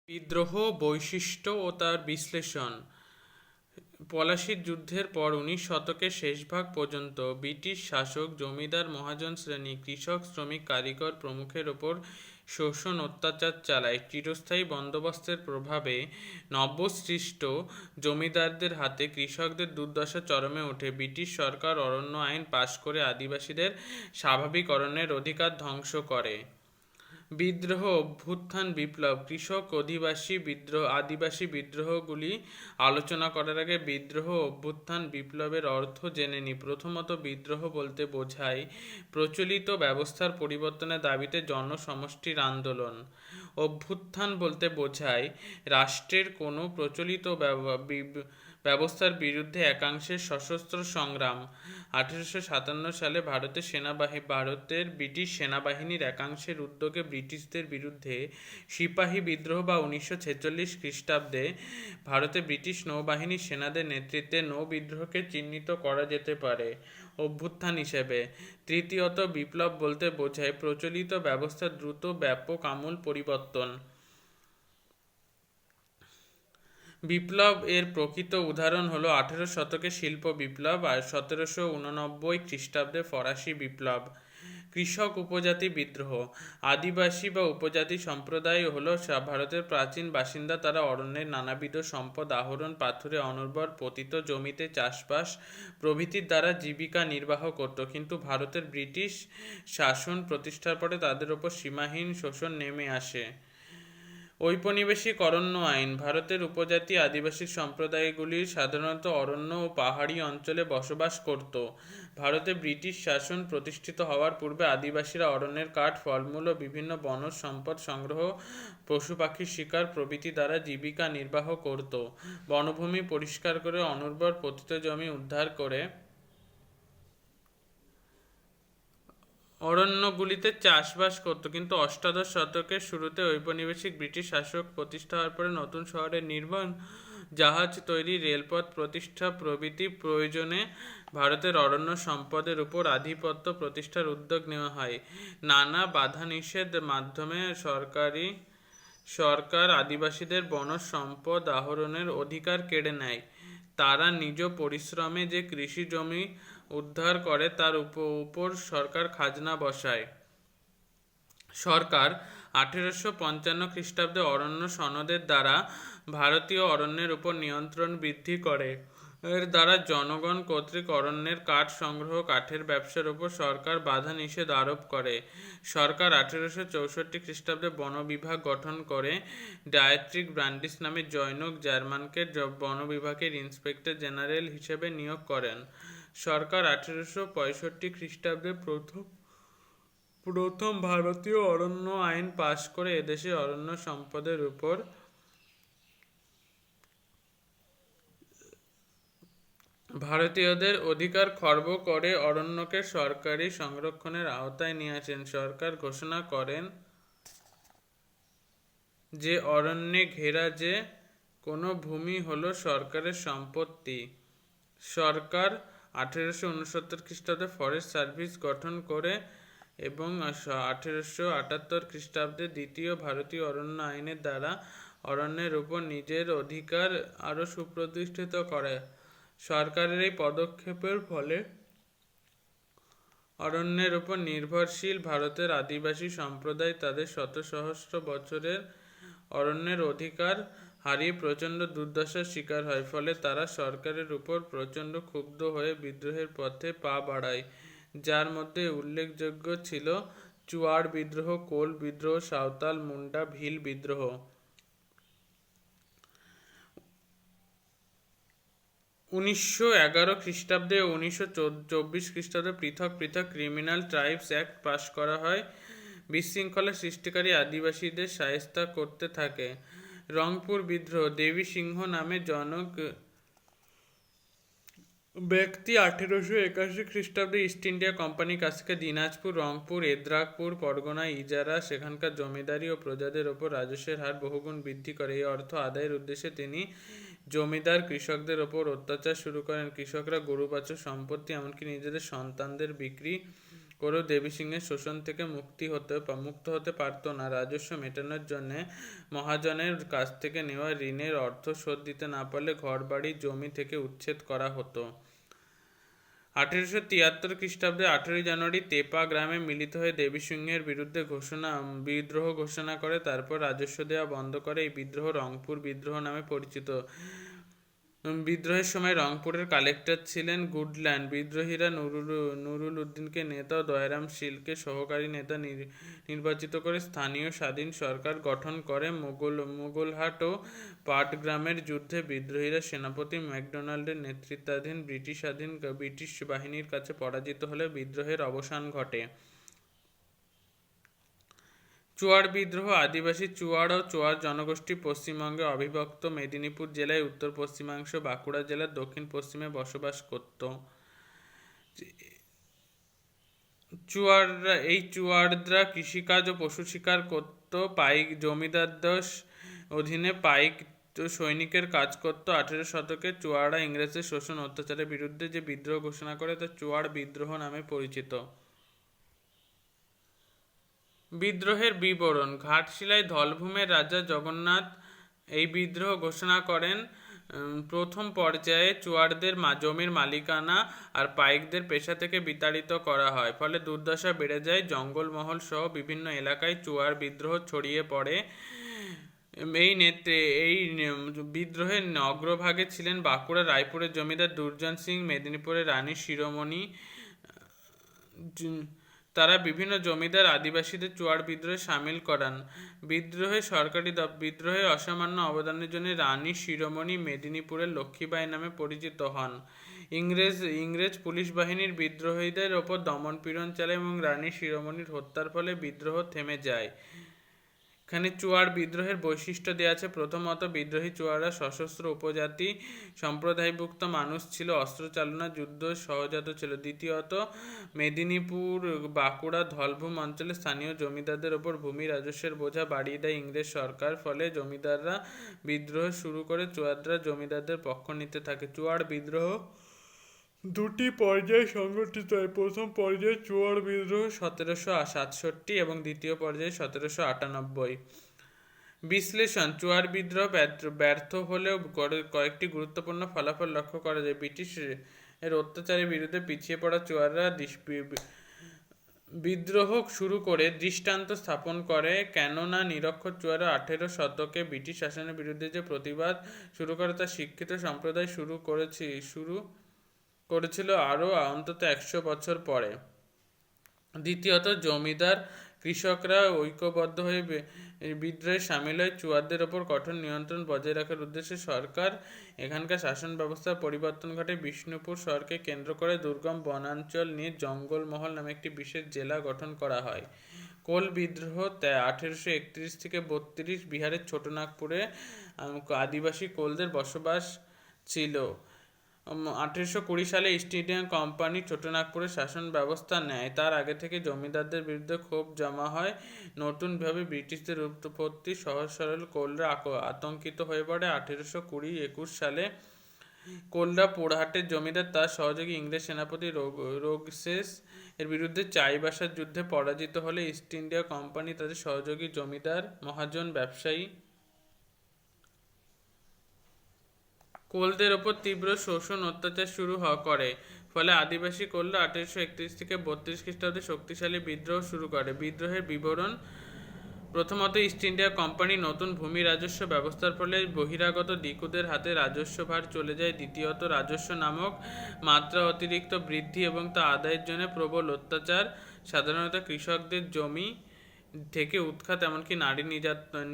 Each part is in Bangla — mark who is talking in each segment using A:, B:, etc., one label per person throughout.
A: বিদ্রোহ, বৈশিষ্ট্য ও তার বিশ্লেষণ। পলাশীর যুদ্ধের পর 19 শতকের শেষভাগ পর্যন্ত ব্রিটিশ শাসক জমিদার মহাজন শ্রেণী কৃষক শ্রমিক কারিগর প্রমুখের ওপর শোষণ অত্যাচার চালায়। চিরস্থায়ী বন্দোবস্তের প্রভাবে নবসৃষ্ট জমিদারদের হাতে কৃষকদের দুর্দশা চরমে ওঠে। ব্রিটিশ সরকার অরণ্য আইন পাশ করে আদিবাসীদের স্বাভাবিক অরণ্যের অধিকার ধ্বংস করে। বিদ্রোহ, অভ্যুত্থান, বিপ্লব। কৃষক আদিবাসী বিদ্রোহগুলি আলোচনা করার আগে বিদ্রোহ, অভ্যুত্থান, বিপ্লবের অর্থ জেনে নিই। প্রথমত, বিদ্রোহ বলতে বোঝায় প্রচলিত ব্যবস্থার পরিবর্তনের দাবিতে জনসমষ্টির আন্দোলন। অভ্যুত্থান বলতে বোঝায় রাষ্ট্রের কোনো প্রচলিত ব্যবস্থার বিরুদ্ধে একাংশের সশস্ত্র সংগ্রাম। 1857 সালে ভারতের ব্রিটিশ সেনাবাহিনীর একাংশের উদ্যোগে ব্রিটিশদের বিরুদ্ধে সিপাহী বিদ্রোহ বা 1946 খ্রিস্টাব্দে ভারতে ব্রিটিশ নৌবাহিনীর সেনাদের নেতৃত্বে নৌ বিদ্রোহকে চিহ্নিত করা যেতে পারে অভ্যুত্থান হিসেবে। তৃতীয়ত, বিপ্লব বলতে বোঝায় প্রচলিত ব্যবস্থার দ্রুত ব্যাপক আমূল পরিবর্তন। বিপ্লব এর প্রকৃত উদাহরণ হলো 18 শতকের শিল্প বিপ্লব আর 1789 খ্রিস্টাব্দে ফরাসি বিপ্লব। কৃষক উপজাতি বিদ্রোহ। আদিবাসী বা উপজাতি সম্প্রদায় হল ভারতের প্রাচীন বাসিন্দা। তারা অরণ্যের নানাবিধ সম্পদ আহরণ, পাথুরে অনুর্বর পতিত জমিতে চাষবাস প্রভৃতির দ্বারা জীবিকা নির্বাহ করত। কিন্তু ভারতের ব্রিটিশ শাসন প্রতিষ্ঠার পরে তাদের ওপর সীমাহীন শোষণ নেমে আসে। ঔপনিবেশিক অরণ্য আইন। ভারতের উপজাতি আদিবাসী সম্প্রদায়গুলি সাধারণত অরণ্য ও পাহাড়ি অঞ্চলে বসবাস করত। ভারতে ব্রিটিশ শাসন প্রতিষ্ঠিত হওয়ার পূর্বে আদিবাসীরা অরণ্যের কাঠ, ফলমূল ও বিভিন্ন বনজ সম্পদ সংগ্রহ, পশু পাখি শিকার প্রভৃতি দ্বারা জীবিকা নির্বাহ করত। বনভূমি পরিষ্কার করে অনুর্বর পতিত জমি উদ্ধার করে অরণ্যগুলিতে চাষবাস করত। কিন্তু অষ্টাদশ শতকের শুরুতে ঔপনিবেশিক ব্রিটিশ শাসক প্রতিষ্ঠা হওয়ার পরে নতুন শহরের নির্মাণ, জাহাজ তৈরি, রেলপথ প্রতিষ্ঠা প্রভৃতি প্রয়োজনে ভারতের অরণ্য সম্পদের উপর আধিপত্য প্রতিষ্ঠার উদ্যোগ নেওয়া হয়। নানা বাধা নিষেধ মাধ্যমে সরকার আদিবাসীদের বনজ সম্পদ আহরণের অধিকার কেড়ে নেয়। তারা নিজ পরিশ্রমে যে কৃষি জমি উদ্ধার করে তার উপর সরকার খাজনা বসায়। সরকার 1855 খ্রিস্টাব্দে অরণ্য সনদের দ্বারা ভারতীয় অরণ্যের উপর নিয়ন্ত্রণ বৃদ্ধি করে। এর দ্বারা জনগণ কর্তৃক অরণ্যের কাঠ সংগ্রহ, কাঠের ব্যবসার উপর সরকার বাধা নিষেধ আরোপ করে। সরকার 1864 খ্রিস্টাব্দে বন বিভাগ গঠন করে ডায়েট্রিক ব্রান্ডিস নামে জনৈক জার্মানকে বন বিভাগের ইন্সপেক্টর জেনারেল হিসেবে নিয়োগ করেন। সরকার 1865 খ্রিস্টাব্দে প্রথম ভারতীয় অরণ্য আইন পাশ করে এদেশে অরণ্য সম্পদের উপর ভারতীয়দের অধিকার খর্ব করে অরণ্যকে সরকারি সংরক্ষণের আওতায় নিয়ে আসেন। সরকার ঘোষণা করেন যে অরণ্যে ঘেরা যে কোনো ভূমি হলো সরকারের সম্পত্তি। সরকার 1869 খ্রিস্টাব্দে ফরেস্ট সার্ভিস গঠন করে এবং 1878 খ্রিস্টাব্দে দ্বিতীয় ভারতীয় অরণ্য আইনের দ্বারা অরণ্যের উপর নিজের অধিকার আরও সুপ্রতিষ্ঠিত করে। সরকারের এই পদক্ষেপের ফলে অরণ্যের উপর নির্ভরশীল ভারতের আদিবাসী সম্প্রদায় তাদের শত সহস্র বছরের অরণ্যের অধিকার হারিয়ে প্রচণ্ড দুর্দশার শিকার হয়। ফলে তারা সরকারের উপর প্রচণ্ড ক্ষুব্ধ হয়ে বিদ্রোহের পথে পা বাড়ায়, যার মধ্যে উল্লেখযোগ্য ছিল চুয়াড় বিদ্রোহ, কোল বিদ্রোহ, সাঁওতাল, মুন্ডা, ভিল বিদ্রোহ। 1911 খ্রিস্টাব্দে ও 1924 খ্রিস্টাব্দে পৃথক পৃথক ক্রিমিনাল ট্রাইবস অ্যাক্ট পাশ করা হয়, বিশৃঙ্খলা সৃষ্টিকারী আদিবাসীদের শায়েস্তা করতে থাকে। রংপুর বিদ্রোহ। দেবী সিংহ নামে জনক ব্যক্তি 1881 খ্রিস্টাব্দে ইস্ট ইন্ডিয়া কোম্পানির কাছ থেকে দিনাজপুর, রংপুর, এদ্রাকপুর পরগনা ইজারা সেখানকার জমিদারি ও প্রজাদের ওপর রাজস্বের হার বহুগুণ বৃদ্ধি করে। এই অর্থ আদায়ের উদ্দেশ্যে তিনি জমিদার কৃষকদের ওপর অত্যাচার শুরু করেন। কৃষকরা গরু বাছুর, সম্পত্তি, এমনকি নিজেদের সন্তানদের বিক্রি করেও দেবী সিংহের শোষণ থেকে মুক্ত হতে পারত না। রাজস্ব মেটানোর জন্যে মহাজনের কাছ থেকে নেওয়া ঋণের অর্থ শোধ দিতে না পারলে ঘরবাড়ি জমি থেকে উচ্ছেদ করা হতো। 1873 খ্রিস্টাব্দে 18 জানুয়ারি তেপা গ্রামে মিলিত হয়ে দেবী সিংহের বিরুদ্ধে বিদ্রোহ ঘোষণা করে, তারপর রাজস্ব দেওয়া বন্ধ করে। এই বিদ্রোহ রংপুর বিদ্রোহ নামে পরিচিত। বিদ্রোহের সময় রংপুরের কালেক্টর ছিলেন গুডল্যান্ড। বিদ্রোহীরা নুরুল উদ্দিনকে নেতা ও দয়ারাম শীলকে সহকারী নেতা নির্বাচিত করে স্থানীয় স্বাধীন সরকার গঠন করে। মোগলহাট ও পাটগ্রামের যুদ্ধে বিদ্রোহীরা সেনাপতি ম্যাকডোনাল্ডের নেতৃত্বাধীন ব্রিটিশ বাহিনীর কাছে পরাজিত হলে বিদ্রোহের অবসান ঘটে। চুয়াড় বিদ্রোহ। আদিবাসী চুয়াড় ও চুয়াড় জনগোষ্ঠী পশ্চিমবঙ্গে অবিভক্ত মেদিনীপুর জেলায় উত্তর পশ্চিমাংশ, বাঁকুড়া জেলার দক্ষিণ পশ্চিমে বসবাস করত। চুয়াড়রা কৃষিকাজ ও পশু শিকার করত। পাইক জমিদারদের অধীনে পাইক সৈনিকের কাজ করত। 18 শতকে চুয়াড়া ইংরেজদের শোষণ অত্যাচারের বিরুদ্ধে যে বিদ্রোহ ঘোষণা করে তা চুয়াড় বিদ্রোহ নামে পরিচিত। বিদ্রোহের বিবরণ। ঘাটশিলায় ধলভূমের রাজা জগন্নাথ এই বিদ্রোহ ঘোষণা করেন। প্রথম পর্যায়ে চুয়াড়দের জমির মালিকানা আর পাইকদের পেশা থেকে বিতাড়িত করা হয়, ফলে দুর্দশা বেড়ে যায়। জঙ্গলমহল সহ বিভিন্ন এলাকায় চুয়াড় বিদ্রোহ ছড়িয়ে পড়ে। এই বিদ্রোহের অগ্রভাগে ছিলেন বাঁকুড়া রায়পুরের জমিদার দুর্জন সিং, মেদিনীপুরের রানী শিরোমণি। তারা বিভিন্ন জমিদার আদিবাসীদের চুয়াড় বিদ্রোহে সামিল করান। বিদ্রোহে অসামান্য অবদানের জন্য রানী শিরোমণি মেদিনীপুরের লক্ষ্মীবাঈ নামে পরিচিত হন। ইংরেজ পুলিশ বাহিনীর বিদ্রোহীদের ওপর দমনপীড়ন চালায় এবং রানী শিরোমণির হত্যার ফলে বিদ্রোহ থেমে যায়। এখানে চুয়াড় বিদ্রোহের বৈশিষ্ট্য দেওয়া আছে। প্রথমত, বিদ্রোহী চুয়াড়রা সশস্ত্র উপজাতি সম্প্রদায়ভুক্ত মানুষ ছিল, অস্ত্র চালনা যুদ্ধ সহজাত ছিল। দ্বিতীয়ত, মেদিনীপুর, বাঁকুড়া, ধলভূম অঞ্চলে স্থানীয় জমিদারদের ওপর ভূমি রাজস্বের বোঝা বাড়িয়ে দেয় ইংরেজ সরকার, ফলে জমিদাররা বিদ্রোহ শুরু করে চুয়াড়রা জমিদারদের পক্ষ নিতে থাকে। চুয়াড় বিদ্রোহ দুটি পর্যায়ে সংগঠিত হয়। প্রথম পর্যায়ে চুয়াড় বিদ্রোহ 1767 এবং দ্বিতীয় পর্যায়ে 1798। বিশ্লেষণ। চুয়াড় বিদ্রোহ ব্যর্থ হলেও কয়েকটি গুরুত্বপূর্ণ ফলাফল লক্ষ্য করা যায়। ব্রিটিশ এর অত্যাচারের বিরুদ্ধে পিছিয়ে পড়া চুয়াড়রা বিদ্রোহ শুরু করে দৃষ্টান্ত স্থাপন করে, কেননা নিরক্ষর চুয়াড়রা 18 শতকে ব্রিটিশ শাসনের বিরুদ্ধে যে প্রতিবাদ শুরু করে তা শিক্ষিত সম্প্রদায় শুরু করেছিল আরও অন্তত 100 বছর পরে। দ্বিতীয়ত, জমিদার কৃষকরা ঐক্যবদ্ধ হয়ে বিদ্রোহে সামিল হয়। চুয়াড়দের ওপর কঠোর নিয়ন্ত্রণ বজায় রাখার উদ্দেশ্যে সরকার এখানকার শাসন ব্যবস্থার পরিবর্তন ঘটে। বিষ্ণুপুর শহরকে কেন্দ্র করে দুর্গম বনাঞ্চল নিয়ে জঙ্গলমহল নামে একটি বিশেষ জেলা গঠন করা হয়। কোল বিদ্রোহ 1831 থেকে 32। বিহারের ছোটনাগপুরে আদিবাসী কোলদের বসবাস ছিল। 1820 সালে ইস্ট ইন্ডিয়া কোম্পানি ছোটনাগপুরে শাসন ব্যবস্থা নেয়। তার আগে থেকে জমিদারদের বিরুদ্ধে ক্ষোভ জমা হয়। নতুনভাবে ব্রিটিশদের উৎপত্তি, সহজ সরল কোলরা আতঙ্কিত হয়ে পড়ে। 1820-21 সালে কোলরা পোড়াহাটের জমিদার তার সহযোগী ইংরেজ সেনাপতি রোগসেস এর বিরুদ্ধে চাইবাসার যুদ্ধে পরাজিত হলে ইস্ট ইন্ডিয়া কোম্পানি তাদের সহযোগী জমিদার, মহাজন, ব্যবসায়ী কোলদের ওপর তীব্র শোষণ অত্যাচার শুরু করে, ফলে আদিবাসী কোলরা 1831 থেকে 32 খ্রিস্টাব্দে শক্তিশালী বিদ্রোহ শুরু করে। বিদ্রোহের বিবরণ। প্রথমত, ইস্ট ইন্ডিয়া কোম্পানি নতুন ভূমি রাজস্ব ব্যবস্থার ফলে বহিরাগত দিকুদের হাতে রাজস্ব ভার চলে যায়। দ্বিতীয়ত, রাজস্ব নামক মাত্রা অতিরিক্ত বৃদ্ধি এবং তা আদায়ের জন্য প্রবল অত্যাচার, সাধারণত কৃষকদের জমি থেকে উৎখাত, এমনকি নারী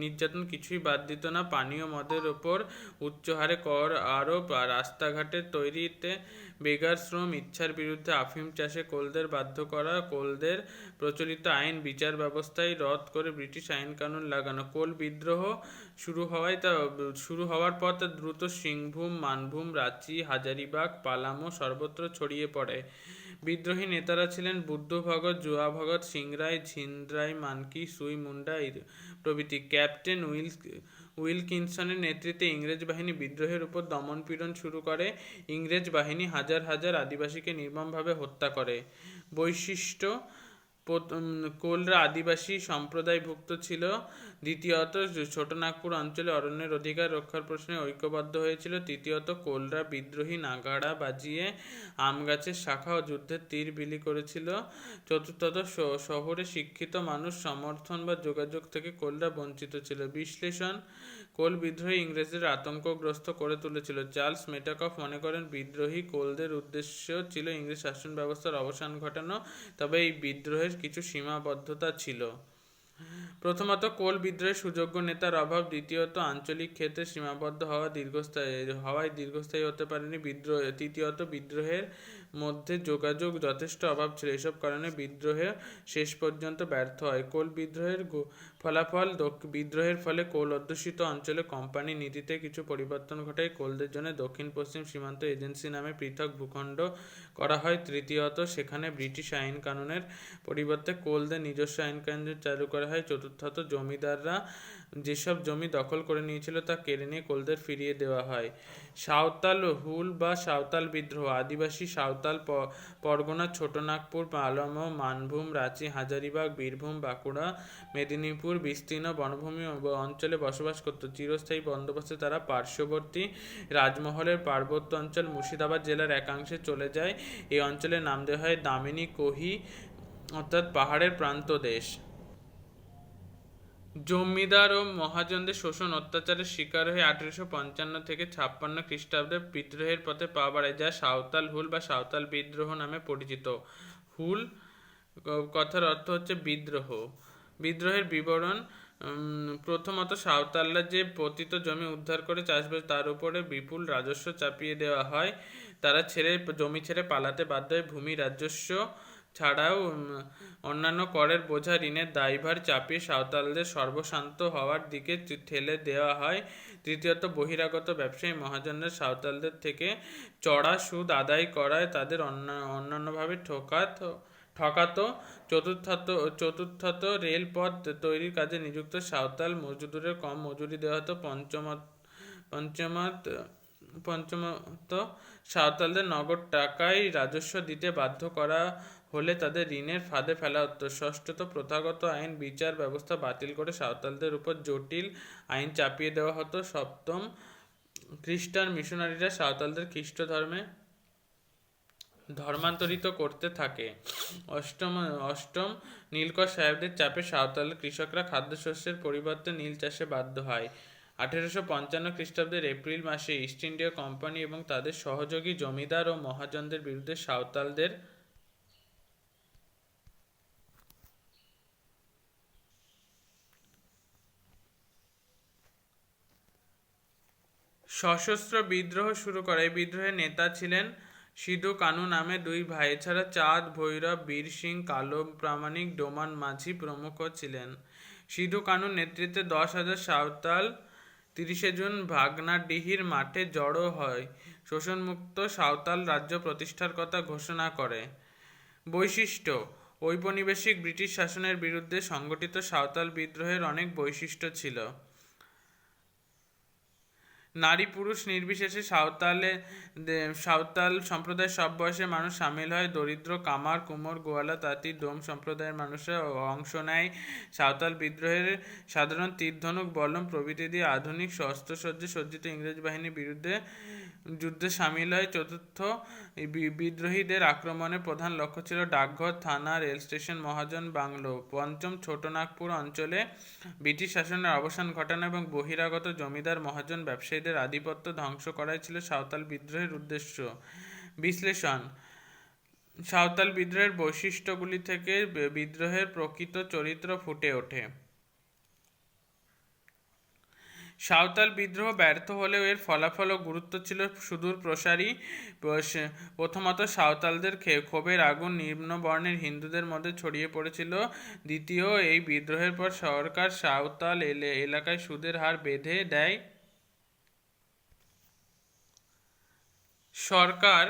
A: নির্যাতন কিছুই বাদ দিত না। পানীয় মদের ওপর উচ্চ হারে কর আরোপ, রাস্তাঘাটে তৈরিতে বেগার শ্রম, ইচ্ছার বিরুদ্ধে আফিম চাষে কোলদের বাধ্য করা, কোলদের প্রচলিত আইন বিচার ব্যবস্থায় রদ করে ব্রিটিশ আইন কানুন লাগানো। কোল বিদ্রোহ শুরু হওয়ার পর তা দ্রুত সিংভূম, মানভূম, রাঁচি, হাজারিবাগ, পালামো সর্বত্র ছড়িয়ে পড়ে। বিদ্রোহী নেতারা ছিলেন বুদ্ধ ভগত, জুয়া ভগত, সিংরাই, ঝিন্দ্রাই, মানকি, সুই মুন্ডা প্রভৃতি। ক্যাপ্টেন উইলকিনসনের নেতৃত্বে ইংরেজ বাহিনী বিদ্রোহের উপর দমনপীড়ন শুরু করে। ইংরেজ বাহিনী হাজার হাজার আদিবাসীকে নির্মমভাবে হত্যা করে। বৈশিষ্ট্য। কোলরা আদিবাসী সম্প্রদায়ভুক্ত ছিল। দ্বিতীয়ত, ছোটনাগপুর অঞ্চলে অরণ্যের অধিকার রক্ষার প্রশ্নে ঐক্যবদ্ধ হয়েছিল। তৃতীয়ত, কোলরা বিদ্রোহী নাগাড়া বাজিয়ে আম গাছের শাখা ও যুদ্ধের তীর বিলি করেছিল। চতুর্থত, শহরে শিক্ষিত মানুষ সমর্থন বা যোগাযোগ থেকে কোলরা বঞ্চিত ছিল। বিশ্লেষণ: কোল বিদ্রোহী ইংরেজদের আতঙ্কগ্রস্ত করে তুলেছিল। চার্লস মেটাকফ মনে করেন বিদ্রোহী কোলদের উদ্দেশ্য ছিল ইংরেজ শাসন ব্যবস্থার অবসান ঘটানো, তবে এই বিদ্রোহের কিছু সীমাবদ্ধতা ছিল। প্রথমত, কোল বিদ্রোহের সুযোগ্য নেতার অভাব। দ্বিতীয়ত, আঞ্চলিক ক্ষেত্রে সীমাবদ্ধ হওয়ায় দীর্ঘস্থায়ী হতে পারেনি। তৃতীয়ত, বিদ্রোহের মধ্যে যোগাযোগ যথেষ্ট অভাব ছিল। এসব কারণে বিদ্রোহে শেষ পর্যন্ত ব্যর্থ হয়। কোল বিদ্রোহের ফলাফল: বিদ্রোহের ফলে কোল অধ্যুষিত অঞ্চলে কোম্পানি নীতিতে কিছু পরিবর্তন ঘটায়। কোলদের জন্য দক্ষিণ পশ্চিম সীমান্ত এজেন্সি নামে পৃথক ভূখণ্ড করা হয়। তৃতীয়ত, সেখানে ব্রিটিশ আইন কানুনের পরিবর্তে কোলদের নিজস্ব আইন কানুন চালু করা হয়। চতুর্থত, জমিদাররা যেসব জমি দখল করে নিয়েছিল তা কেড়ে নিয়ে কোলদের ফিরিয়ে দেওয়া হয়। সাঁওতাল হুল বা সাঁওতাল বিদ্রোহ: আদিবাসী সাঁওতাল পরগনা, ছোটনাগপুর, পালামৌ, মানভূম, রাঁচি, হাজারিবাগ, বীরভূম, বাঁকুড়া, মেদিনীপুর বিস্তীর্ণ বনভূমি অঞ্চলে বসবাস করত। চিরস্থায়ী বন্দোবস্তে তারা পার্শ্ববর্তী রাজমহলের পার্বত্য অঞ্চল মুর্শিদাবাদ জেলার একাংশে চলে যায়। এই অঞ্চলের নাম দেওয়া হয় দামিনী কোহি, অর্থাৎ পাহাড়ের প্রান্তদেশ। জমিদার ও মহাজনদের শোষণ অত্যাচারের শিকার হয়ে 1855 থেকে 56 খ্রিস্টাব্দে বিদ্রোহের পথে পা বাড়ায়, যা সাঁওতাল হুল বা সাঁওতাল বিদ্রোহ নামে পরিচিত। হুল কথার অর্থ হচ্ছে বিদ্রোহ। বিদ্রোহের বিবরণ: প্রথমত, সাঁওতালরা যে পতিত জমি উদ্ধার করে চাষবাস তার উপরে বিপুল রাজস্ব চাপিয়ে দেওয়া হয়। তারা জমি ছেড়ে পালাতে বাধ্য হয়। ভূমি রাজস্ব ছাড়াও অন্যান্য করের বোঝা, ঋণের দায়ভার চাপিয়ে সাঁওতালদের সর্বশান্ত হওয়ার দিকে ঠেলে দেওয়া হয়। তৃতীয়ত, বহিরাগত ব্যবসায়ী মহাজনরা সাঁওতালদের থেকে চড়া সুদ আদায় করায় তাদের অন্যান্যভাবে ঠকাতো। চতুর্থত, রেলপথ তৈরির কাজে নিযুক্ত সাঁওতাল মজদুরের কম মজুরি দেওয়া হতো। পঞ্চমত, সাঁওতালদের নগদ টাকায় রাজস্ব দিতে বাধ্য করা হলে তাদের ঋণের ফাঁদে ফেলা হতো। ষষ্ঠত, প্রথাগত আইন বিচার ব্যবস্থা বাতিল করে সাঁওতালদের উপর জটিল আইন চাপিয়ে দেওয়া হতো। সপ্তম, খ্রিস্টান মিশনারিরা সাঁওতালদের খ্রিস্ট ধর্মে ধর্মান্তরিত করতে থাকে। অষ্টম, নীলকর সাহেবদের চাপে সাঁওতাল কৃষকরা খাদ্যশস্যের পরিবর্তে নীল চাষে বাধ্য হয়। 1855 খ্রিস্টাব্দের এপ্রিল মাসে ইস্ট ইন্ডিয়া কোম্পানি এবং তাদের সহযোগী জমিদার ও মহাজনদের বিরুদ্ধে সাঁওতালদের সশস্ত্র বিদ্রোহ শুরু করে। এই বিদ্রোহের নেতা ছিলেন সিধু কানু নামে দুই ভাই। এছাড়া চাঁদ, ভৈরব, বীর সিং, কালো প্রামাণিক, ডোমান মাঝি প্রমুখ ছিলেন। সিধু কানুর নেতৃত্বে 10,000 সাঁওতাল 30 জুন ভাগনাডিহির মাঠে জড়ো হয় শোষণমুক্ত সাঁওতাল রাজ্য প্রতিষ্ঠার কথা ঘোষণা করে। বৈশিষ্ট্য: ঔপনিবেশিক ব্রিটিশ শাসনের বিরুদ্ধে সংগঠিত সাঁওতাল বিদ্রোহের অনেক বৈশিষ্ট্য ছিল। নারী পুরুষ নির্বিশেষে সাঁওতাল সম্প্রদায়ের সব বয়সের মানুষ সামিল হয়। দরিদ্র, কামার, কুমোর, গোয়ালা, তাঁতি, ডোম সম্প্রদায়ের মানুষরা অংশ নেয়। সাঁওতাল বিদ্রোহের সাধারণ তীর, ধনুক, বল্লম প্রভৃতি দিয়ে আধুনিক অস্ত্রসজ্জে সজ্জিত ইংরেজ বাহিনীর বিরুদ্ধে যুদ্ধে সামিল হয়। চতুর্থ, বিদ্রোহীদের আক্রমণের প্রধান লক্ষ্য ছিল ডাকঘর, থানা, রেল স্টেশন, মহাজন বাংলো। পঞ্চম, ছোটনাগপুর অঞ্চলে ব্রিটিশ শাসনের অবসান ঘটানো এবং বহিরাগত জমিদার, মহাজন, ব্যবসায়ীদের আধিপত্য ধ্বংস করাই ছিল সাঁওতাল বিদ্রোহের উদ্দেশ্য। বিশ্লেষণ: সাঁওতাল বিদ্রোহের বৈশিষ্ট্যগুলি থেকে বিদ্রোহের প্রকৃত চরিত্র ফুটে ওঠে। সাঁওতাল বিদ্রোহ ব্যর্থ হলেও এর ফলাফল ও গুরুত্ব ছিল সুদূর প্রসারী। প্রথমত, সাঁওতালদের ক্ষোভের আগুন নিম্নবর্ণের হিন্দুদের মধ্যে ছড়িয়ে পড়েছিল। দ্বিতীয়, এই বিদ্রোহের পর সরকার সাঁওতাল এলাকায় সুদের হার বেঁধে দেয়। সরকার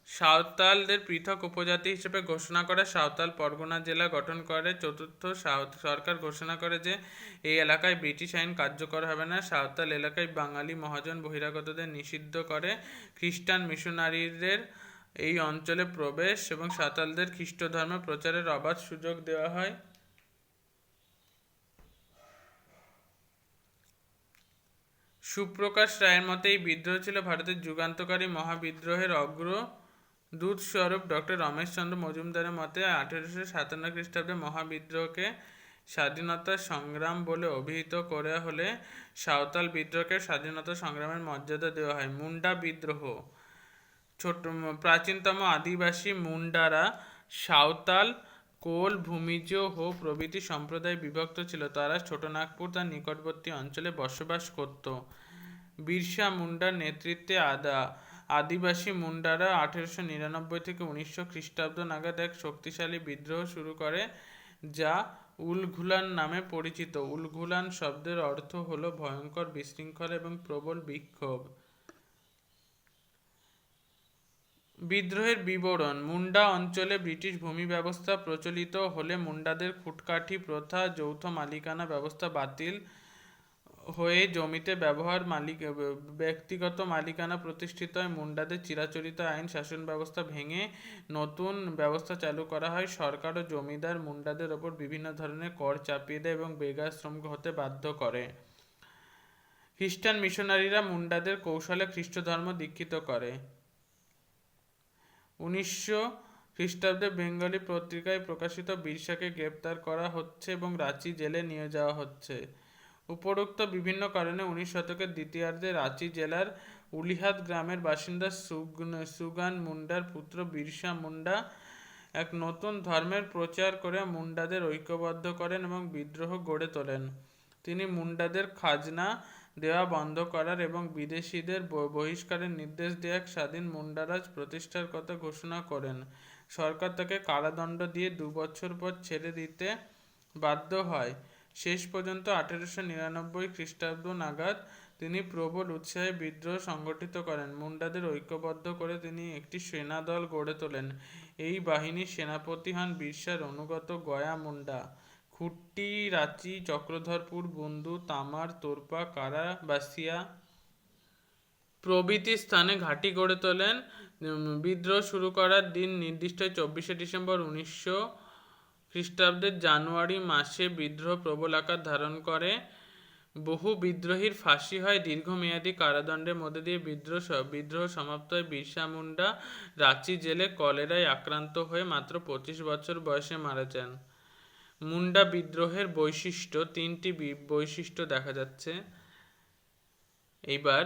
A: সাঁওতালদের পৃথক উপজাতি হিসেবে ঘোষণা করে সাঁওতাল পরগনা জেলা গঠন করে। চতুর্থ, সরকার ঘোষণা করে যে এই এলাকায় ব্রিটিশ আইন কার্যকর হবে না। সাঁওতাল এলাকায় বাঙালি, মহাজন, বহিরাগতদের নিষিদ্ধ করে। খ্রিস্টান মিশনারিদের এই অঞ্চলে প্রবেশ এবং সাঁওতালদের খ্রিস্ট ধর্ম প্রচারের অবাধ সুযোগ দেওয়া হয়। সুপ্রকাশ রায়ের মতে এই বিদ্রোহ ছিল ভারতের যুগান্তকারী মহাবিদ্রোহের অগ্রদূত স্বরূপ। ডক্টর রমেশচন্দ্র মজুমদারের মতে 1857 খ্রিস্টাব্দে মহাবিদ্রোহকে স্বাধীনতা সংগ্রাম বলে অভিহিত করা হলে সাঁওতাল বিদ্রোহকে স্বাধীনতা সংগ্রামের মর্যাদা দেওয়া হয়। মুন্ডা বিদ্রোহ। প্রাচীনতম আদিবাসী মুন্ডারা সাঁওতাল, কোল, ভূমিজ, হো প্রভৃতি সম্প্রদায়ে বিভক্ত ছিল। তারা ছোটনাগপুর তার নিকটবর্তী অঞ্চলে বসবাস করত। বিরসা মুন্ডার নেতৃত্বে আদিবাসী মুন্ডারা 1899 থেকে 1900 খ্রিস্টাব্দ নাগাদ এক শক্তিশালী বিদ্রোহ শুরু করে, যা উলঘুলান নামে পরিচিত। উলঘুলান শব্দের অর্থ হল ভয়ঙ্কর, বিশৃঙ্খলা এবং প্রবল বিক্ষোভ। বিদ্রোহের বিবরণ। মুন্ডা অঞ্চলে ব্রিটিশ ভূমি ব্যবস্থা প্রচলিত হলে মুন্ডাদের খুঁটকাঠি প্রথা, যৌথ মালিকানা ব্যবস্থা বাতিল হয়ে জমিতে ব্যক্তিগত মালিকানা প্রতিষ্ঠিত হয়। মুন্ডাদের চিরাচরিত আইন শাসন ব্যবস্থা ভেঙে নতুন ব্যবস্থা চালু করা হয়। সরকার ও জমিদার মুন্ডাদের ওপর বিভিন্ন ধরনের কর চাপিয়ে দেয় এবং বেগার শ্রম হতে বাধ্য করে। খ্রিস্টান মিশনারিরা মুন্ডাদের কৌশলে খ্রিস্ট ধর্ম দীক্ষিত করে। 1900 খ্রিস্টাব্দে বেঙ্গলি পত্রিকায় প্রকাশিত বিরসাকে গ্রেপ্তার করা হচ্ছে এবং রাঁচি জেলে নিয়ে যাওয়া হচ্ছে। উপরোক্ত বিভিন্ন কারণে 19 শতকের দ্বিতীয়ার্ধে রাঁচি জেলার উলিহাত গ্রামের বাসিন্দা সুগান মুন্ডার পুত্র বিরসা মুন্ডা এক নতুন ধর্মের প্রচার করে মুন্ডাদের ঐক্যবদ্ধ করেন এবং বিদ্রোহ গড়ে তোলেন। তিনি মুন্ডাদের খাজনা দেওয়া বন্ধ করার এবং বিদেশিদের বহিষ্কারের নির্দেশ দিয়ে এক স্বাধীন মুন্ডারাজ প্রতিষ্ঠার কথা ঘোষণা করেন। সরকার তাকে কারাদণ্ড দিয়ে 2 বছর পর ছেড়ে দিতে বাধ্য হয়। শেষ পর্যন্ত 1899 খ্রিস্টাব্দ নাগাদ তিনি প্রবল উৎসাহে বিদ্রোহ সংগঠিত করেন। মুন্ডাদের ঐক্যবদ্ধ করে তিনি একটি সেনাদল গড়ে তোলেন। এই বাহিনীর সেনাপতি হন বিরসার অনুগত গয়া মুন্ডা। খুট্টি, রাঁচি, চক্রধরপুর, বুন্দু, তামার, তোরপা, কারাবাসিয়া প্রভৃতি স্থানে ঘাঁটি গড়ে তোলেন। বিদ্রোহ শুরু করার দিন নির্দিষ্ট 24শে ডিসেম্বর 1900 খ্রিস্টাব্দের জানুয়ারি মাসে বিদ্রোহ প্রবল আকার ধারণ করে। বহু বিদ্রোহীর ফাঁসি হয়। দীর্ঘমেয়াদী কারাদণ্ডের মধ্যে দিয়ে বিদ্রোহ সমাপ্ত হয়। বিরসা মুন্ডা রাঁচি জেলে কলেরায় আক্রান্ত হয়ে মাত্র 25 বছর বয়সে মারা যান। মুন্ডা বিদ্রোহের বৈশিষ্ট্য। 3টি বৈশিষ্ট্য দেখা যাচ্ছে। এইবার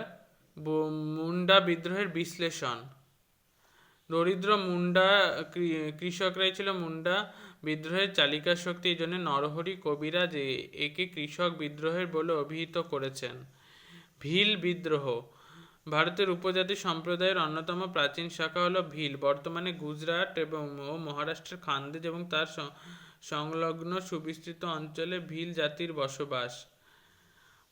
A: মুন্ডা বিদ্রোহের বিশ্লেষণ। দরিদ্র মুন্ডা কৃষকরাই ছিল মুন্ডা বিদ্রোহের চালিকা শক্তি। এই জন্য নরহরি কবিরাজ একে কৃষক বিদ্রোহের বলে অভিহিত করেছেন। ভিল বিদ্রোহ। ভারতের উপজাতি সম্প্রদায়ের অন্যতম প্রাচীন শাখা হলো ভিল। বর্তমানে গুজরাট ও মহারাষ্ট্রের খানদেশ এবং তার সংলগ্ন সুবিস্তৃত অঞ্চলে ভিল জাতির বসবাস।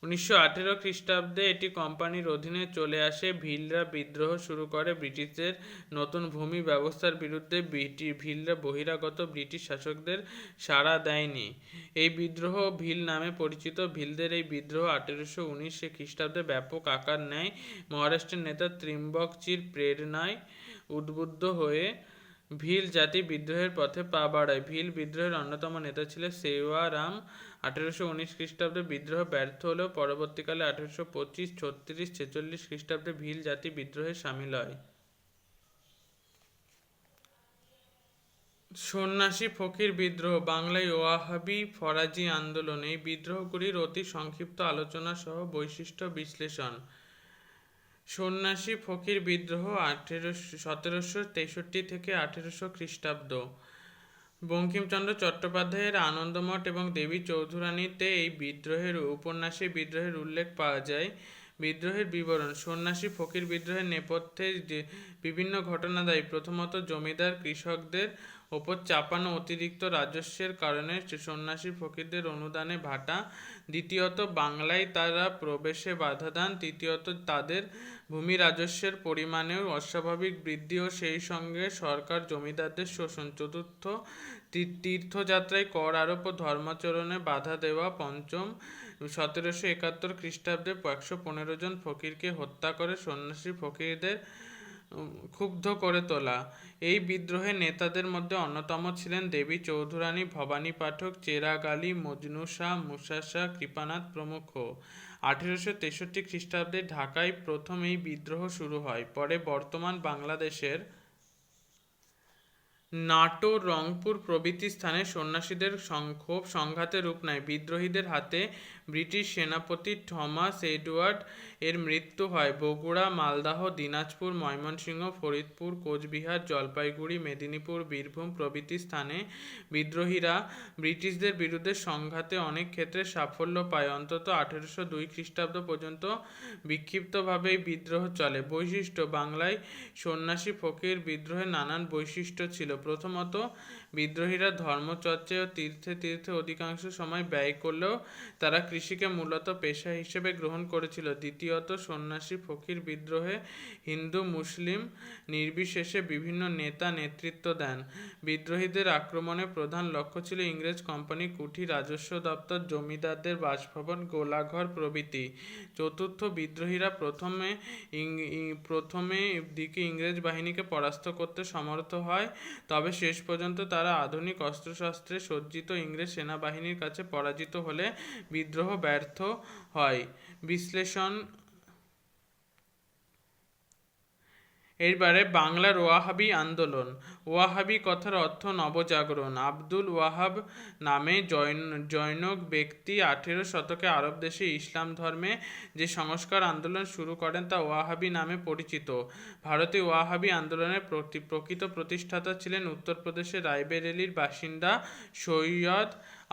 A: 1918 খ্রিস্টাব্দে এটি কোম্পানির অধীনে চলে আসে। ভিলরা বিদ্রোহ শুরু করে ব্রিটিশদের নতুন ভূমি ব্যবস্থার বিরুদ্ধে। ভিলরা বহিরাগত ব্রিটিশ শাসকদের সাড়া দেয়নি। এই বিদ্রোহ ভিল নামে পরিচিত। ভিলদের এই বিদ্রোহ 1819 খ্রিস্টাব্দে ব্যাপক আকার নেয়। মহারাষ্ট্রের নেতা ত্রিম্বকজির প্রেরণায় উদ্বুদ্ধ হয়ে ভিল জাতি বিদ্রোহের পথে পা বাড়ায়। ভিল বিদ্রোহের অন্যতম নেতা ছিলেন সেওয়ারাম। 1819 খ্রিস্টাব্দে বিদ্রোহ ব্যর্থ হলেও পরবর্তীকালে 1825, 36, 46 খ্রিস্টাব্দে ভিল জাতি বিদ্রোহে সামিল হয়। সন্ন্যাসী ফকির বিদ্রোহ। বাংলায় ওয়াহাবি ফরাজি আন্দোলন। এই বিদ্রোহগুলির অতি সংক্ষিপ্ত আলোচনা সহ বৈশিষ্ট্য বিশ্লেষণ। সন্ন্যাসী ফকির বিদ্রোহ 1763 থেকে 1800 খ্রিস্টাব্দ। বঙ্কিমচন্দ্র চট্টোপাধ্যায়ের আনন্দমঠ এবং দেবী চৌধুরানীতে এই বিদ্রোহের উল্লেখ পাওয়া যায়। বিদ্রোহের বিবরণ। সন্ন্যাসী ফকির বিদ্রোহের নেপথ্যে বিভিন্ন ঘটনা দায়ী। প্রথমত, জমিদার কৃষকদের ওপর চাপানো অতিরিক্ত রাজস্বের কারণে সন্ন্যাসী ফকিরদের অনুদানে ভাটা। দ্বিতীয়ত, বাংলায় তারা প্রবেশে বাধা দান। তৃতীয়ত, তাদের ভূমি রাজস্বের পরিমাণেও অস্বাভাবিক বৃদ্ধি ও সেই সঙ্গে সরকার জমিদারদের শোষণ। চতুর্থ, তীর্থযাত্রায় কর আরোপ ও ধর্মাচরণে বাধা দেওয়া। পঞ্চম, 1771 খ্রিস্টাব্দে 115 জন ফকিরকে হত্যা করে সন্ন্যাসী ফকিরদের ক্ষুব্ধ করে তোলা। এই বিদ্রোহের নেতাদের মধ্যে অন্যতম ছিলেন দেবী চৌধুরানী, ভবানী পাঠক, চেরাগ আলী, মজনু শাহ, মুসা শাহ, কৃপানাথ প্রমুখ। 1863 খ্রিস্টাব্দে ঢাকায় প্রথম এই বিদ্রোহ শুরু হয়। পরে বর্তমান বাংলাদেশের নাটোর, রংপুর প্রভৃতি স্থানে সন্ন্যাসীদের ক্ষোভ সংঘাতে রূপ নেয়। বিদ্রোহীদের হাতে ব্রিটিশ সেনাপতি থমাস এডওয়ার্ড এর মৃত্যু হয়। বগুড়া, মালদহ, দিনাজপুর, ময়মনসিংহ, ফরিদপুর, কোচবিহার, জলপাইগুড়ি, মেদিনীপুর, বীরভূম প্রভৃতি স্থানে বিদ্রোহীরা ব্রিটিশদের বিরুদ্ধে সংঘাতে অনেক ক্ষেত্রে সাফল্য পায়। অন্তত 1802 খ্রিস্টাব্দ পর্যন্ত বিক্ষিপ্তভাবে এই বিদ্রোহ চলে। বৈশিষ্ট্য: বাংলায় সন্ন্যাসী ফকির বিদ্রোহের নানান বৈশিষ্ট্য ছিল। প্রথমত, বিদ্রোহীরা ধর্মচর্চায় ও তীর্থে তীর্থে অধিকাংশ সময় ব্যয় করলেও তারা কৃষিকে মূলত পেশা হিসেবে গ্রহণ করেছিল। দ্বিতীয়ত, সন্ন্যাসী ফকির বিদ্রোহে হিন্দু মুসলিম নির্বিশেষে বিভিন্ন নেতা নেতৃত্ব দেন। বিদ্রোহীদের আক্রমণের প্রধান লক্ষ্য ছিল ইংরেজ কোম্পানি, কুঠি, রাজস্ব দপ্তর, জমিদারদের বাসভবন, গোলাঘর প্রভৃতি। চতুর্থ, বিদ্রোহীরা প্রথমে দিকে ইংরেজ বাহিনীকে পরাস্ত করতে সমর্থ হয়, তবে শেষ পর্যন্ত তারা আধুনিক অস্ত্রশস্ত্রে সজ্জিত ইংরেজ সেনাবাহিনীর কাছে পরাজিত হলে বিদ্রোহ ব্যর্থ হয়। বিশ্লেষণ: এবারে বাংলার ওয়াহাবি আন্দোলন। ওয়াহাবি কথার অর্থ নবজাগরণ। আব্দুল ওয়াহাব নামে জনৈক ব্যক্তি 18 শতকে আরব দেশে ইসলাম ধর্মে যে সংস্কার আন্দোলন শুরু করেন তা ওয়াহাবি নামে পরিচিত। ভারতে ওয়াহাবি আন্দোলনের প্রকৃত প্রতিষ্ঠাতা ছিলেন উত্তরপ্রদেশের রায়বেরেলির বাসিন্দা সৈয়দ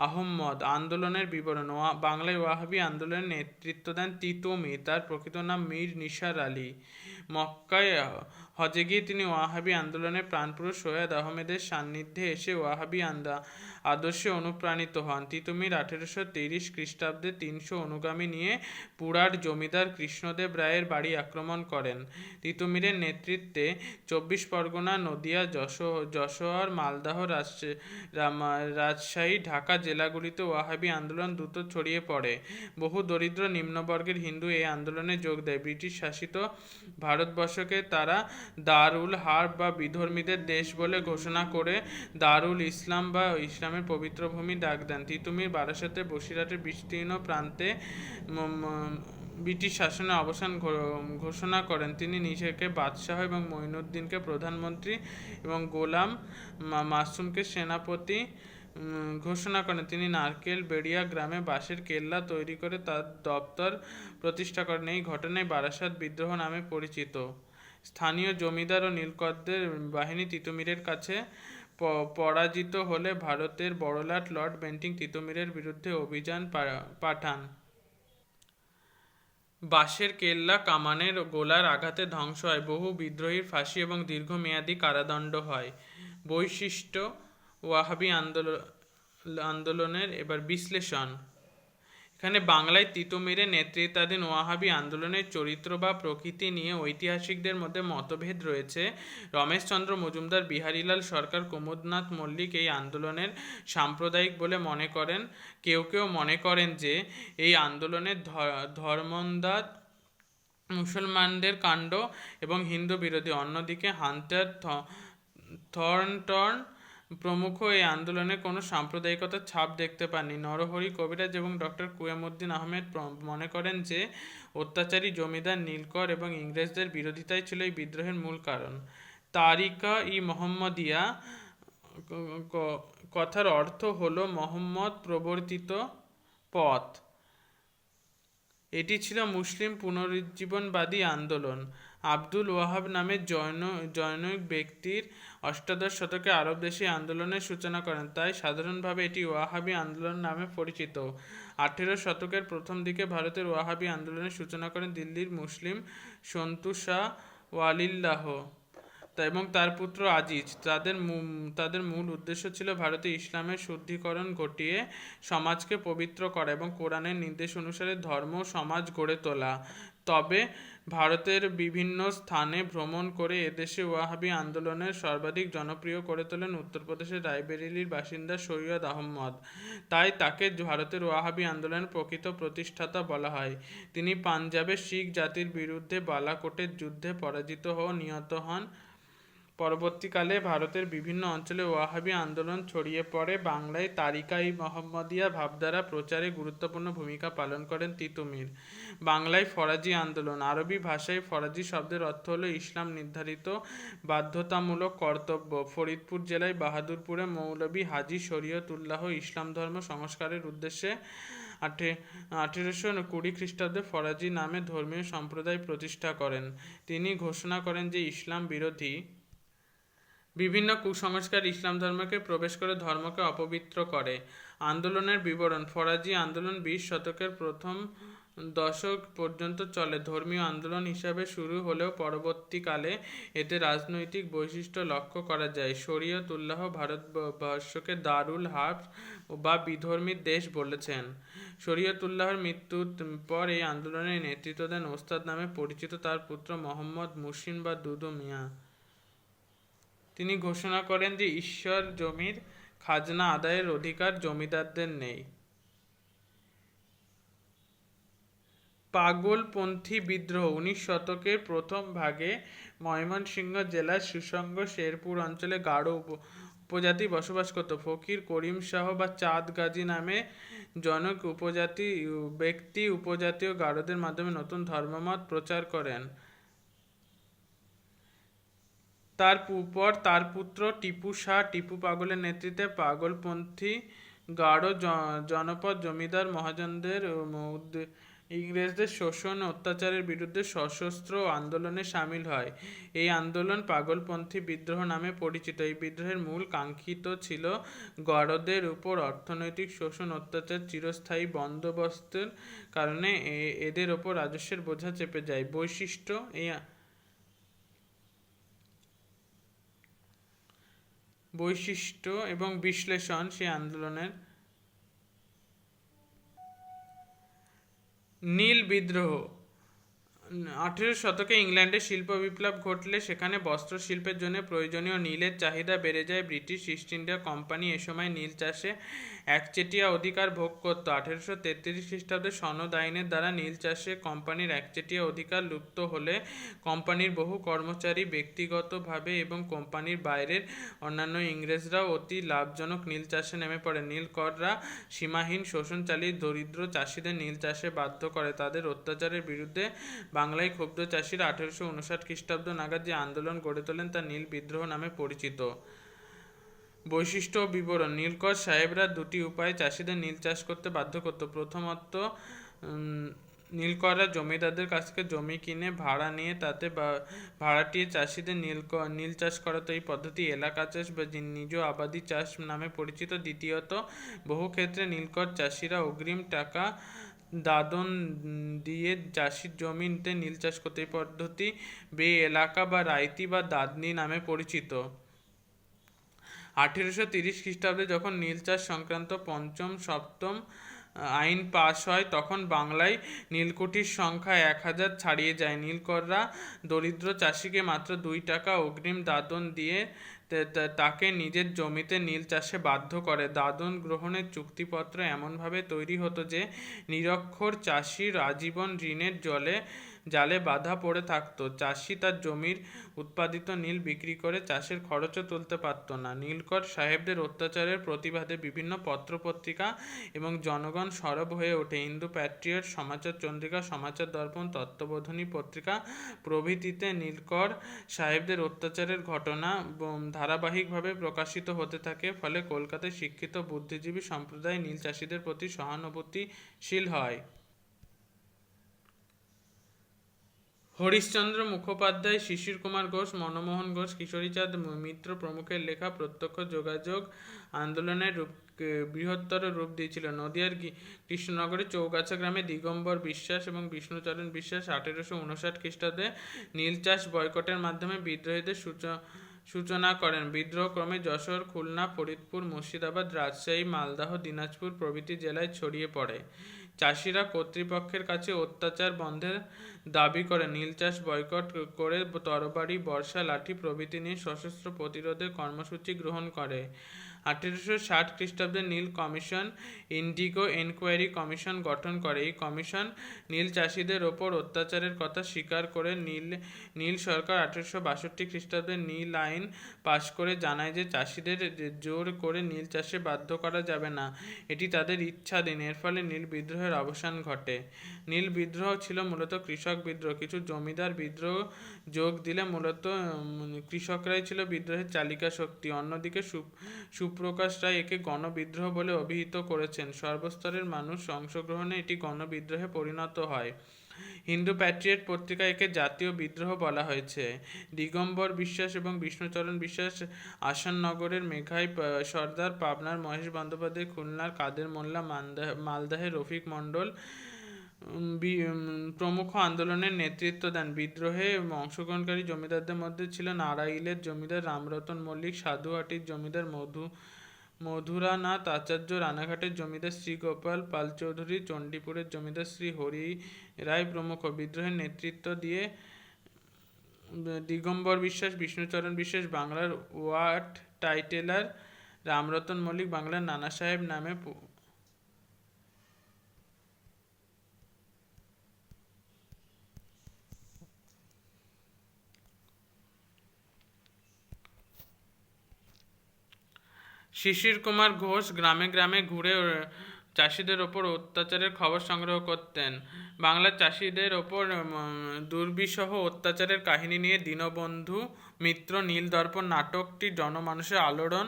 A: আহমদ। আন্দোলনের বিবরণ: বাংলায় ওয়াহাবি আন্দোলনের নেতৃত্ব দেন তিতুমির, তার প্রকৃত নাম মীর নিসার আলী। মক্কায় হজে গিয়ে তিনি ওয়াহাবি আন্দোলনের প্রাণপুরুষ সৈয়দ আহমেদের সান্নিধ্যে এসে ওয়াহাবি আদর্শে অনুপ্রাণিত হন। তিতুমির 1830 খ্রিস্টাব্দে 300 অনুগামী নিয়ে পুরার জমিদার কৃষ্ণদেব রায়ের বাড়ি আক্রমণ করেন। তিতুমিরের নেতৃত্বে 24 পরগনা, নদিয়া, যশোর, মালদহ, রাজশাহী, ঢাকা জেলাগুলিতে ওয়াহাবি আন্দোলন দ্রুত ছড়িয়ে পড়ে। বহু দরিদ্র নিম্নবর্গের হিন্দু এই আন্দোলনে যোগ দেয়। ব্রিটিশ শাসিত ভারতবর্ষকে তারা দারুল হার্ব বা বিধর্মীদের দেশ বলে ঘোষণা করে দারুল ইসলাম বা ইসলামের পবিত্র ভূমি ডাক দেন। তিতুমির বারাসতে বসিরহাটের বিস্তীর্ণ প্রান্তে ব্রিটিশ শাসনের অবসান ঘোষণা করেন। তিনি নিজেকে বাদশাহ এবং মঈনুদ্দিনকে প্রধানমন্ত্রী এবং গোলাম মাসুমকে সেনাপতি ঘোষণা করেন। তিনি নারকেল বেড়িয়া গ্রামে বাঁশের কেল্লা তৈরি করে তার দপ্তর প্রতিষ্ঠা করেন। এই ঘটনায় বারাসাত বিদ্রোহ নামে পরিচিত। স্থানীয় জমিদার ও নীলকরদের বাহিনী তিতুমিরের কাছে পরাজিত হলে ভারতের বড়লাট লর্ড বেন্টিং তিতুমিরের বিরুদ্ধে অভিযান পাঠান। বাঁশের কেল্লা কামানের গোলার আঘাতে ধ্বংস হয়। বহু বিদ্রোহীর ফাঁসি এবং দীর্ঘমেয়াদী কারাদণ্ড হয়। বৈশিষ্ট্য: ওয়াহাবি আন্দোলনের এবার বিশ্লেষণ। এখানে বাংলায় তিতুমিরের নেতৃত্বাধীন ওয়াহাবি আন্দোলনের চরিত্র বা প্রকৃতি নিয়ে ঐতিহাসিকদের মধ্যে মতভেদ রয়েছে। রমেশচন্দ্র মজুমদার, বিহারীলাল সরকার, কুমুদনাথ মল্লিক এই আন্দোলনের সাম্প্রদায়িক বলে মনে করেন। কেউ কেউ মনে করেন যে এই আন্দোলনের ধর্মোন্মাদ মুসলমানদের কাণ্ড এবং হিন্দু বিরোধী। অন্যদিকে হান্টার থর্নটন প্রমুখ এই আন্দোলনে কোনো সাম্প্রদায়িকতার ছাপ দেখতে পাননি। নরহরি কবিরাজ এবং ডক্টর কুয়েমউদ্দিন আহমেদ মনে করেন যে অত্যাচারী জমিদার নীলকর এবং ইংরেজদের বিরোধিতাই ছিল এই বিদ্রোহের মূল কারণ। তারিকা-ই-মুহাম্মদিয়া কথার অর্থ হলো মোহাম্মদ প্রবর্তিত পথ। এটি ছিল মুসলিম পুনরুজ্জীবনবাদী আন্দোলন। আব্দুল ওয়াহাব নামের জনৈক ব্যক্তির 18 শতকে আরব দেশে আন্দোলনের সূচনা করেন, তাই সাধারণভাবে এটি ওয়াহাবি আন্দোলন নামে পরিচিত। 18 শতকের প্রথম দিকে ভারতের ওয়াহাবি আন্দোলনের সূচনা করেন দিল্লির মুসলিম সন্তু শাহ ওয়ালিল্লাহ। এবং তার পুত্র আজিজ। তাদের মূল উদ্দেশ্য ছিল ভারতে ইসলামের শুদ্ধিকরণ ঘটিয়ে সমাজকে পবিত্র করা এবং কোরআনের নির্দেশ অনুসারে ধর্ম সমাজ গড়ে তোলা। তবে ভারতের বিভিন্ন স্থানে ভ্রমণ করে এদেশে ওয়াহাবি আন্দোলনের সর্বাধিক জনপ্রিয় করে তোলেন উত্তরপ্রদেশের রায়বেরেলির বাসিন্দা সৈয়দ আহমদ। তাই তাকে ভারতের ওয়াহাবি আন্দোলনের প্রকৃত প্রতিষ্ঠাতা বলা হয়। তিনি পাঞ্জাবের শিখ জাতির বিরুদ্ধে বালাকোটের যুদ্ধে পরাজিত ও নিহত হন। পরবর্তীকালে ভারতের বিভিন্ন অঞ্চলে ওয়াহাবি আন্দোলন ছড়িয়ে পড়ে। বাংলায় তারিকা-ই-মুহাম্মদিয়া ভাবধারা প্রচারে গুরুত্বপূর্ণ ভূমিকা পালন করেন তিতুমির। বাংলায় ফরাজি আন্দোলন। আরবি ভাষায় ফরাজি শব্দের অর্থ হল ইসলাম নির্ধারিত বাধ্যতামূলক কর্তব্য। ফরিদপুর জেলায় বাহাদুরপুরে মৌলভী হাজী শরীয়তুল্লাহ ইসলাম ধর্ম সংস্কারের উদ্দেশ্যে 1820 খ্রিস্টাব্দে ফরাজি নামে ধর্মীয় সম্প্রদায় প্রতিষ্ঠা করেন। তিনি ঘোষণা করেন যে ইসলাম বিরোধী বিভিন্ন কুসংস্কার ইসলাম ধর্মকে প্রবেশ করে ধর্মকে অপবিত্র করে। আন্দোলনের বিবরণ। ফরাজি আন্দোলন 20 শতকের প্রথম দশক পর্যন্ত চলে। ধর্মীয় আন্দোলন হিসাবে শুরু হলেও পরবর্তীকালে এতে রাজনৈতিক বৈশিষ্ট্য লক্ষ্য করা যায়। শরীয়তুল্লাহ ভারতবর্ষকে দারুল হার্ব বা বিধর্মীর দেশ বলেছেন। শরীয়তুল্লাহর মৃত্যুর পর এই আন্দোলনের নেতৃত্ব দেন ওস্তাদ নামে পরিচিত তার পুত্র মোহাম্মদ মুহসিন বা দুদু মিয়া। তিনি ঘোষণা করেন যে ঈশ্বর জমির খাজনা আদায়ের অধিকার জমিদারদের নেই। পাগলপন্থী বিদ্রোহ। 19 শতকের প্রথম ভাগে ময়মনসিংহ জেলার সুসংগ শেরপুর অঞ্চলে গারো উপজাতি বসবাস করত। ফকির করিম শাহ বা চাঁদ গাজী নামে জনক ব্যক্তি উপজাতীয় গারোদের মাধ্যমে নতুন ধর্মমত প্রচার করেন। তার পুত্র টিপু শাহ টিপু পাগলের নেতৃত্বে পাগলপন্থী গারো জনপদ জমিদার মহাজনদের ইংরেজদের শোষণ অত্যাচারের বিরুদ্ধে সশস্ত্র আন্দোলনে সামিল হয়। এই আন্দোলন পাগলপন্থী বিদ্রোহ নামে পরিচিত। এই বিদ্রোহের মূল কাঙ্ক্ষিত ছিল গারোদের উপর অর্থনৈতিক শোষণ অত্যাচার চিরস্থায়ী বন্দোবস্তের কারণে এদের ওপর রাজস্বের বোঝা চেপে যায়। বৈশিষ্ট্য এবং বিশ্লেষণ। সেই আন্দোলনের নীল বিদ্রোহ। 18 শতকে ইংল্যান্ডে শিল্প বিপ্লব ঘটলে সেখানে বস্ত্র শিল্পের জন্য প্রয়োজনীয় নীলের চাহিদা বেড়ে যায়। ব্রিটিশ ইস্ট ইন্ডিয়া কোম্পানি এ সময় নীল চাষে একচেটিয়া অধিকার ভোগ করত। 1833 খ্রিস্টাব্দে সনদ আইনের দ্বারা নীল চাষে কোম্পানির একচেটিয়া অধিকার লুপ্ত হলে কোম্পানির বহু কর্মচারী ব্যক্তিগতভাবে এবং কোম্পানির বাইরের অন্যান্য ইংরেজরাও অতি লাভজনক নীল চাষে নেমে পড়ে। নীলকররা সীমাহীন শোষণ চালিয়ে দরিদ্র চাষিদের নীল চাষে বাধ্য করে। তাদের অত্যাচারের বিরুদ্ধে বাংলায় ক্ষুব্ধ চাষিরা 1859 খ্রিস্টাব্দ নাগাদ যে আন্দোলন গড়ে তোলেন তা নীল বিদ্রোহ নামে পরিচিত। বৈশিষ্ট্য ও বিবরণ। নীলকর সাহেবরা দুটি উপায়ে চাষিদের নীল চাষ করতে বাধ্য করত। প্রথমত, নীলকররা জমিদারদের কাছ থেকে জমি কিনে ভাড়া নিয়ে তাতে ভাড়াটিয়ে চাষিদের নীল চাষ করাতো। এই পদ্ধতি এলাকা চাষ বা নিজ আবাদি চাষ নামে পরিচিত। দ্বিতীয়ত, বহু ক্ষেত্রে নীলকর চাষিরা অগ্রিম টাকা দাদন দিয়ে চাষির জমিতে নীল চাষ করতে। এই পদ্ধতি বে এলাকা বা রাইতি বা দাদনি নামে পরিচিত। 1830 খ্রিস্টাব্দে যখন নীল চাষ সংক্রান্ত পঞ্চম সপ্তম আইন পাশ হয় তখন বাংলায় নীলকুঠির সংখ্যা 1000 ছাড়িয়ে যায়। নীলকররা দরিদ্র চাষিকে মাত্র 2 টাকা অগ্রিম দাদন দিয়ে তাকে নিজের জমিতে নীল চাষে বাধ্য করে। দাদন গ্রহণের চুক্তিপত্র এমনভাবে তৈরি হতো যে নিরক্ষর চাষির আজীবন ঋণের জালে বাধা পড়ে থাকতো। চাষি তার জমির উৎপাদিত নীল বিক্রি করে চাষের খরচও তুলতে পারত না। নীলকর সাহেবদের অত্যাচারের প্রতিবাদে বিভিন্ন পত্রপত্রিকা এবং জনগণ সরব হয়ে ওঠে। হিন্দু প্যাট্রিয়ট, সমাচার চন্দ্রিকা, সমাচার দর্পণ, তত্ত্ববোধিনী পত্রিকা প্রভৃতিতে নীলকর সাহেবদের অত্যাচারের ঘটনা ধারাবাহিকভাবে প্রকাশিত হতে থাকে। ফলে কলকাতায় শিক্ষিত বুদ্ধিজীবী সম্প্রদায় নীল চাষিদের প্রতি সহানুভূতিশীল হয়। হরিশচন্দ্র মুখোপাধ্যায়, শিশির কুমার ঘোষ, মনমোহন ঘোষ, কিশোরীচাঁদ মিত্র প্রমুখের লেখা প্রত্যক্ষ যোগাযোগ আন্দোলনের বৃহত্তর রূপ দিয়েছিল। নদিয়ার কৃষ্ণনগরে চৌগাছা গ্রামে দিগম্বর বিশ্বাস এবং বিষ্ণুচরণ বিশ্বাস 1859 খ্রিস্টাব্দে নীল চাষ বয়কটের মাধ্যমে বিদ্রোহীদের সূচনা করেন। বিদ্রোহ ক্রমে যশোর, খুলনা, ফরিদপুর, মুর্শিদাবাদ, রাজশাহী, মালদহ, দিনাজপুর প্রভৃতি জেলায় ছড়িয়ে পড়ে। চাষিরা কর্তৃপক্ষের কাছে অত্যাচার বন্ধের দাবি করে নীল চাষ বয়কট করে তরবারি, বর্ষা, লাঠি প্রভৃতি নিয়ে সশস্ত্র প্রতিরোধের কর্মসূচি গ্রহণ করে। 1860 খ্রিস্টাব্দে নীল কমিশন ইন্ডিগো এনকোয়ারি কমিশন গঠন করে। এই কমিশন নীল চাষিদের ওপর অত্যাচারের কথা স্বীকার করে নীল সরকার 1862 খ্রিস্টাব্দে নীল আইন পাশ করে জানায় যে চাষিদের জোর করে নীল চাষে বাধ্য করা যাবে না, এটি তাদের ইচ্ছাধীন। এর ফলে নীল বিদ্রোহের অবসান ঘটে। নীল বিদ্রোহ ছিল মূলত কৃষক বিদ্রোহ, কিছু জমিদার বিদ্রোহ যোগ দিলে মূলত কৃষকরাই ছিল বিদ্রোহের চালিকা শক্তি। অন্যদিকে সুপ্রকাশ রায় একে গণবিদ্রোহ বলে অভিহিত করেছেন। সর্বস্তরের মানুষ অংশগ্রহণে এটি গণবিদ্রোহে পরিণত হয়। হিন্দু প্যাট্রিয়ট পত্রিকায় একে জাতীয় বিদ্রোহ বলা হয়েছে। দিগম্বর বিশ্বাস এবং বিষ্ণুচরণ বিশ্বাস আসাননগরের মেঘাই সর্দার, পাবনার মহেশ বন্দ্যোপাধ্যায়, খুলনার কাদের মোল্লা, মালদাহের রফিক মণ্ডল প্রমুখ আন্দোলনের নেতৃত্ব দেন। বিদ্রোহে অংশগ্রহণকারী জমিদারদের মধ্যে ছিলেন নারাইলের জমিদার রামরতন মল্লিক, সাধুহাটির জমিদার মধুরানাথ আচার্য, রানাঘাটের জমিদার শ্রীগোপাল পাল চৌধুরী, চণ্ডীপুরের জমিদার শ্রী হরি রায় প্রমুখ। বিদ্রোহের নেতৃত্ব দিয়ে দিগম্বর বিশ্বাস, বিষ্ণুচরণ বিশ্বাস বাংলার ওয়াট টাইটেলার, রামরতন মল্লিক বাংলার নানা সাহেব নামে শিশির কুমার ঘোষ গ্রামে গ্রামে ঘুরে চাষিদের ওপর অত্যাচারের খবর সংগ্রহ করতেন। বাংলার চাষিদের ওপর দুর্বিষহ অত্যাচারের কাহিনী নিয়ে দীনবন্ধু মিত্র নীল দর্পণ নাটকটি জনমানুষের আলোড়ন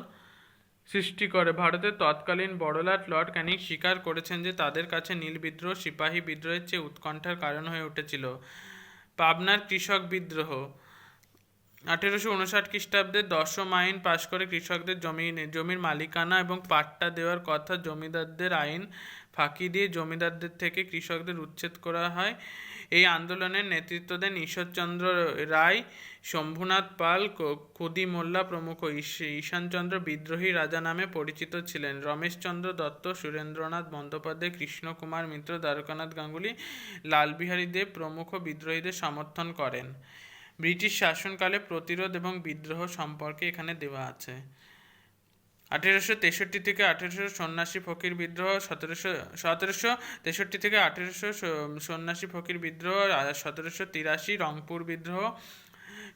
A: সৃষ্টি করে। ভারতের তৎকালীন বড়লাট লর্ড ক্যানিং স্বীকার করেছেন যে তাদের কাছে নীল বিদ্রোহ সিপাহী বিদ্রোহের চেয়ে উৎকণ্ঠার কারণ হয়ে উঠেছিল। পাবনার কৃষক বিদ্রোহ 1859 খ্রিস্টাব্দে 10ম আইন পাশ করে কৃষকদের জমির মালিকানা এবং পাট্টা দেওয়ার কথা জমিদারদের আইন ফাঁকি দিয়ে জমিদারদের থেকে কৃষকদের উচ্ছেদ করা হয়। এই আন্দোলনের নেতৃত্ব দেন ঈশ্বরচন্দ্র রায়, শম্ভুনাথ পাল, খুদি মোল্লা প্রমুখ। ঈশানচন্দ্র বিদ্রোহী রাজা নামে পরিচিত ছিলেন। রমেশচন্দ্র দত্ত, সুরেন্দ্রনাথ বন্দ্যোপাধ্যায়, কৃষ্ণকুমার মিত্র, দ্বারকানাথ গাঙ্গুলি, লালবিহারী দেব প্রমুখ বিদ্রোহীদের সমর্থন করেন। ব্রিটিশ শাসনকালে প্রতিরোধ এবং বিদ্রোহ সম্পর্কে এখানে দেওয়া আছে। 1863 থেকে 1800 সন্ন্যাসী ফকির বিদ্রোহ, 1763 থেকে 1800 সন্ন্যাসী ফকির বিদ্রোহ, 1783 রংপুর বিদ্রোহ,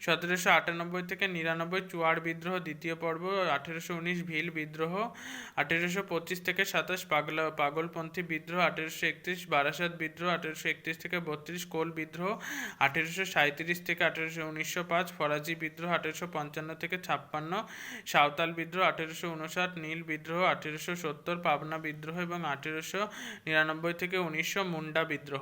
A: 1798 থেকে 99 চুয়াড় বিদ্রোহ দ্বিতীয় পর্ব, 1819 ভিল বিদ্রোহ, 1825 থেকে 27 পাগলপন্থী বিদ্রোহ, 1831 বারাসাত বিদ্রোহ, 1831 থেকে 32 কোল বিদ্রোহ, 1837 থেকে 1905 ফরাজি বিদ্রোহ, 1855 থেকে 56 সাঁওতাল বিদ্রোহ, 1859 নীল বিদ্রোহ, 1870 পাবনা বিদ্রোহ এবং 1899 থেকে 1900 মুন্ডা বিদ্রোহ।